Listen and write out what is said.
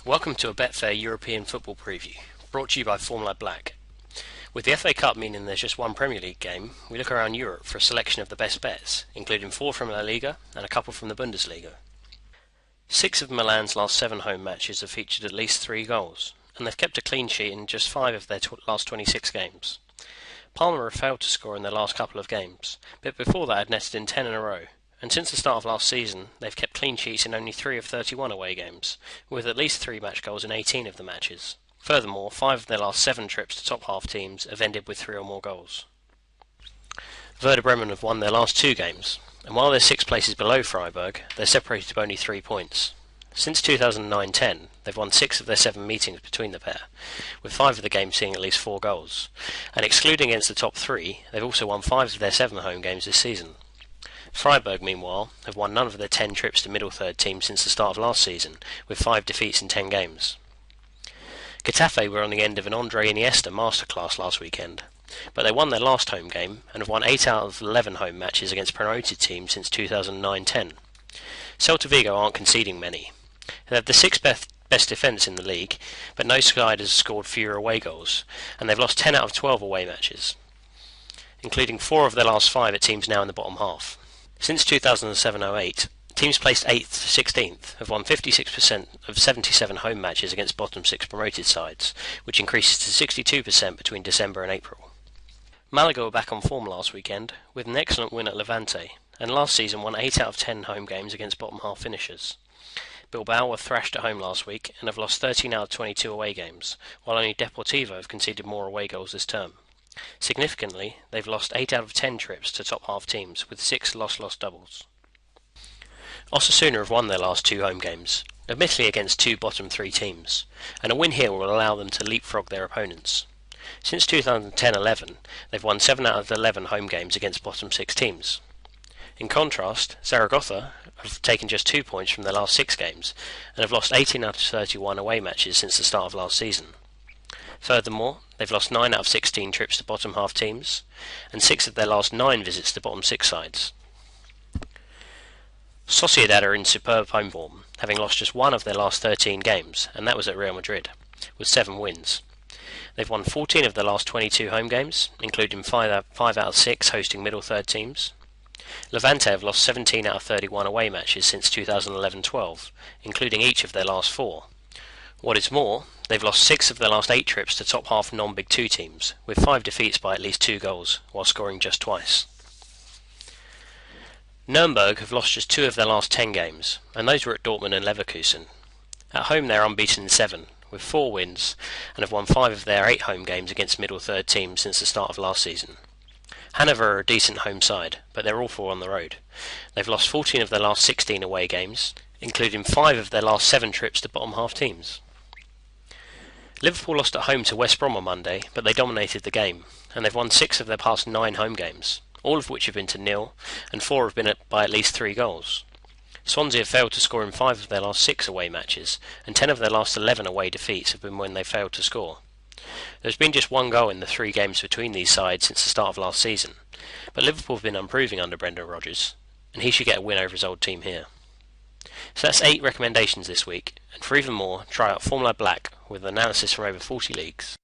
Welcome to a Betfair European football preview, brought to you by Formula Black. With the FA Cup meaning there's just one Premier League game, we look around Europe for a selection of the best bets, including 4 from La Liga and a couple from the Bundesliga. 6 of Milan's last 7 home matches have featured at least 3 goals, and they've kept a clean sheet in just 5 of their last 26 games. Parma have failed to score in their last couple of games, but before that had netted in 10 in a row. And since the start of last season, they've kept clean sheets in only 3 of 31 away games, with at least 3 match goals in 18 of the matches. Furthermore, 5 of their last 7 trips to top half teams have ended with 3 or more goals. Werder Bremen have won their last 2 games, and while they're 6 places below Freiburg, they're separated by only 3 points. Since 2009-10, they've won 6 of their 7 meetings between the pair, with 5 of the games seeing at least 4 goals, and excluding against the top 3, they've also won 5 of their 7 home games this season. Freiburg, meanwhile, have won none of their 10 trips to middle third teams since the start of last season, with 5 defeats in 10 games. Getafe were on the end of an Andre Iniesta masterclass last weekend, but they won their last home game and have won 8 out of 11 home matches against promoted teams since 2009-10. Celta Vigo aren't conceding many. They have the 6th best defence in the league, but no side has scored fewer away goals, and they've lost 10 out of 12 away matches, including 4 of their last 5 at teams now in the bottom half. Since 2007-08, teams placed 8th to 16th have won 56% of 77 home matches against bottom 6 promoted sides, which increases to 62% between December and April. Malaga were back on form last weekend, with an excellent win at Levante, and last season won 8 out of 10 home games against bottom half finishers. Bilbao were thrashed at home last week and have lost 13 out of 22 away games, while only Deportivo have conceded more away goals this term. Significantly, they've lost 8 out of 10 trips to top half teams, with 6 loss-loss doubles. Osasuna have won their last 2 home games, admittedly against 2 bottom 3 teams, and a win here will allow them to leapfrog their opponents. Since 2010-11, they've won 7 out of 11 home games against bottom 6 teams. In contrast, Zaragoza have taken just 2 points from their last 6 games, and have lost 18 out of 31 away matches since the start of last season. Furthermore, they've lost 9 out of 16 trips to bottom half teams, and 6 of their last 9 visits to bottom 6 sides. Sociedad are in superb home form, having lost just 1 of their last 13 games, and that was at Real Madrid, with 7 wins. They've won 14 of their last 22 home games, including 5 out of 6 hosting middle third teams. Levante have lost 17 out of 31 away matches since 2011-12, including each of their last 4. What is more, they've lost 6 of their last 8 trips to top half non-Big 2 teams, with 5 defeats by at least 2 goals, while scoring just twice. Nuremberg have lost just 2 of their last 10 games, and those were at Dortmund and Leverkusen. At home they're unbeaten in 7, with 4 wins, and have won 5 of their 8 home games against middle third teams since the start of last season. Hanover are a decent home side, but they're awful on the road. They've lost 14 of their last 16 away games, including 5 of their last 7 trips to bottom half teams. Liverpool lost at home to West Brom on Monday, but they dominated the game, and they've won 6 of their past 9 home games, all of which have been to nil, and 4 have been by at least 3 goals. Swansea have failed to score in 5 of their last 6 away matches, and 10 of their last 11 away defeats have been when they failed to score. There's been just 1 goal in the 3 games between these sides since the start of last season, but Liverpool have been improving under Brendan Rodgers, and he should get a win over his old team here. So that's 8 recommendations this week, and for even more, try out Formula Black with analysis from over 40 leagues.